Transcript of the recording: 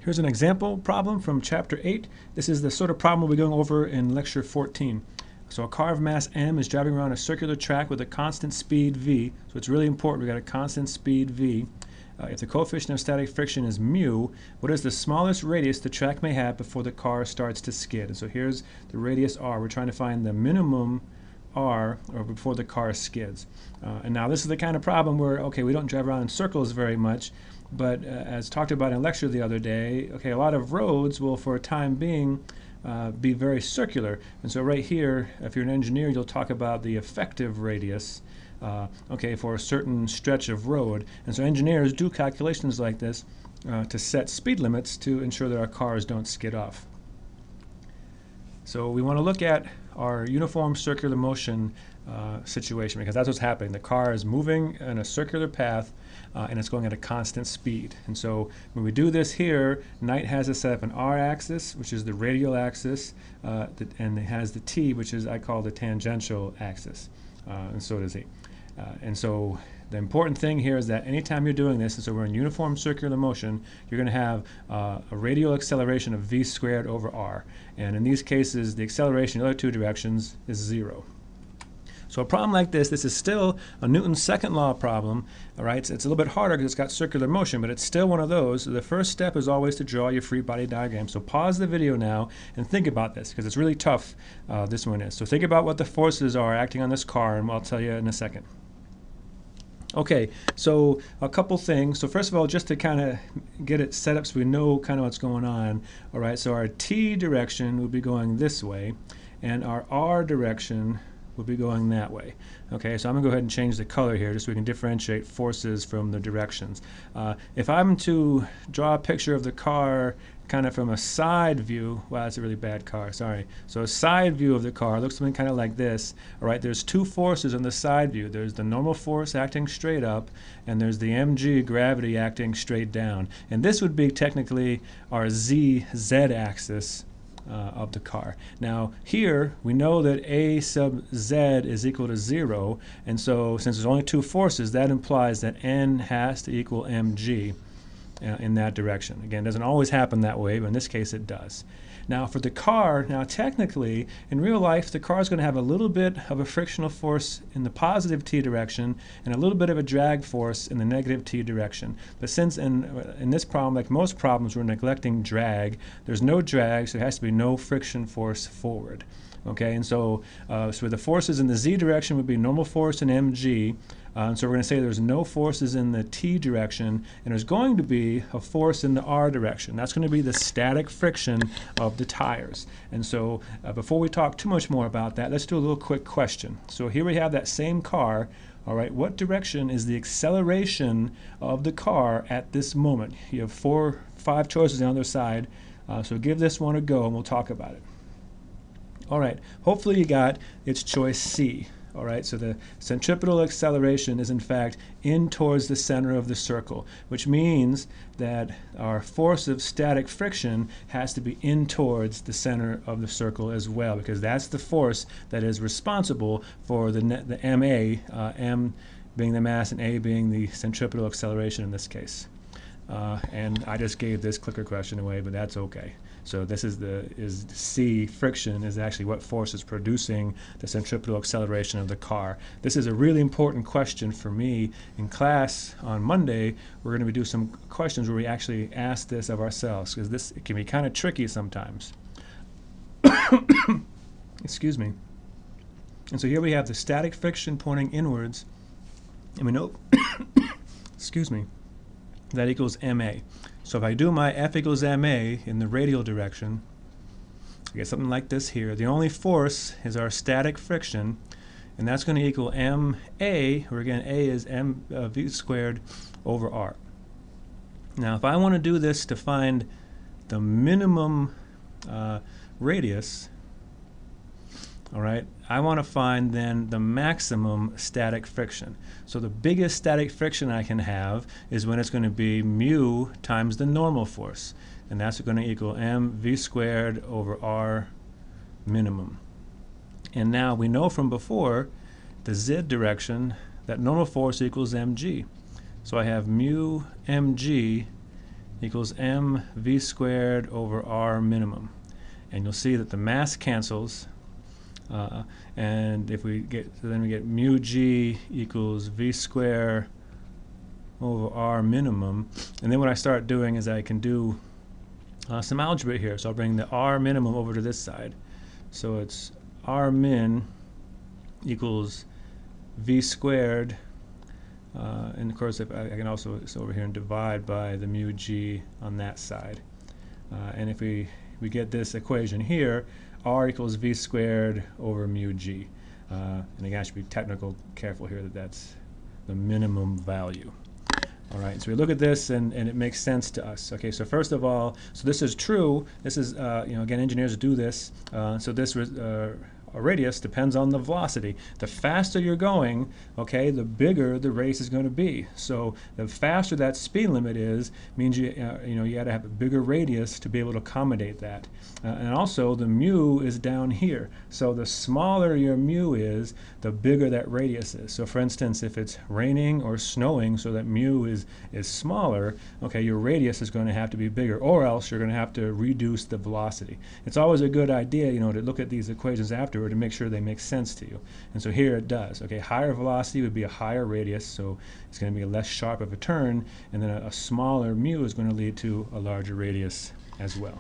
Here's an example problem from Chapter 8. This is the sort of problem we'll be going over in Lecture 14. So a car of mass m is driving around a circular track with a constant speed v. So it's really important. We've got a constant speed v. If the coefficient of static friction is mu, what is the smallest radius the track may have before the car starts to skid? And so here's the radius r. We're trying to find the minimum r, or before the car skids. And now this is the kind of problem where, okay, we don't drive around in circles very much, but as talked about in lecture the other day, okay, a lot of roads will, for a time being, be very circular. And so right here, if you're an engineer, you'll talk about the effective radius, okay, for a certain stretch of road. And so engineers do calculations like this to set speed limits to ensure that our cars don't skid off. So we want to look at our uniform circular motion situation, because that's what's happening. The car is moving in a circular path and it's going at a constant speed. And so when we do this here, Knight has it set up an r-axis, which is the radial axis, and it has the t, which is I call the tangential axis, and so does he. And so the important thing here is that anytime you're doing this, and so we're in uniform circular motion, you're going to have a radial acceleration of v squared over r. And in these cases, the acceleration in the other two directions is 0. So a problem like this is still a Newton's second law problem. All right, it's a little bit harder because it's got circular motion, but it's still one of those. So the first step is always to draw your free body diagram. So pause the video now and think about this, because it's really tough, this one is. So think about what the forces are acting on this car, and I'll tell you in a second. Okay, so a couple things. So first of all, just to kind of get it set up so we know kind of what's going on. All right, so our t direction would be going this way, and our r direction will be going that way. Okay, so I'm going to go ahead and change the color here just so we can differentiate forces from the directions. If I'm to draw a picture of the car kind of from a side view, wow, that's a really bad car, sorry. So a side view of the car looks something kind of like this. All right, there's two forces on the side view. There's the normal force acting straight up, and there's the mg, gravity, acting straight down. And this would be technically our z axis of the car. Now here we know that a sub z is equal to 0, and so since there's only two forces, that implies that n has to equal mg in that direction. Again, it doesn't always happen that way, but in this case it does. Now for the car, now technically in real life the car is going to have a little bit of a frictional force in the positive t direction and a little bit of a drag force in the negative t direction. But since in this problem, like most problems, we're neglecting drag, there's no drag, so there has to be no friction force forward. Okay, and so the forces in the z direction would be normal force and mg. And so we're going to say there's no forces in the t direction, and there's going to be a force in the r direction. That's going to be the static friction of the tires. And so before we talk too much more about that, let's do a little quick question. So here we have that same car. All right, what direction is the acceleration of the car at this moment? You have 5 choices on the other side. So give this one a go and we'll talk about it. All right, hopefully you got its choice C. All right, so the centripetal acceleration is in fact in towards the center of the circle, which means that our force of static friction has to be in towards the center of the circle as well, because that's the force that is responsible for the ma, m being the mass and a being the centripetal acceleration in this case. And I just gave this clicker question away, but that's okay. So this is C, friction, is actually what force is producing the centripetal acceleration of the car. This is a really important question for me. In class on Monday, we're going to do some questions where we actually ask this of ourselves, because this it can be kind of tricky sometimes. Excuse me. And so here we have the static friction pointing inwards, and we know, excuse me, that equals ma. So if I do my F equals ma in the radial direction, I get something like this here. The only force is our static friction, and that's going to equal ma, where again a is v squared over r. Now if I want to do this to find the minimum radius, all right, I want to find then the maximum static friction. So the biggest static friction I can have is when it's going to be mu times the normal force, and that's going to equal mv squared over r minimum. And now we know from before the z direction that normal force equals mg. So I have mu mg equals mv squared over r minimum. And you'll see that the mass cancels, and if we get, so then we get mu g equals v squared over r minimum. And then what I start doing is I can do some algebra here. So I'll bring the r minimum over to this side. So it's r min equals v squared, and of course I can also, so over here, and divide by the mu g on that side. And if we get this equation here, r equals v squared over mu g. And again, I should be technical, careful here that that's the minimum value. All right, so we look at this and it makes sense to us. Okay, so first of all, so this is true. This is, again, engineers do this. So this a radius depends on the velocity. The faster you're going, okay, the bigger the radius is going to be. So the faster that speed limit is, means you got to have a bigger radius to be able to accommodate that. And also the mu is down here. So the smaller your mu is, the bigger that radius is. So for instance, if it's raining or snowing, so that mu is smaller, okay, your radius is going to have to be bigger, or else you're going to have to reduce the velocity. It's always a good idea, to look at these equations afterward to make sure they make sense to you. And so here it does. Okay, higher velocity would be a higher radius, so it's going to be a less sharp of a turn, and then a smaller mu is going to lead to a larger radius as well.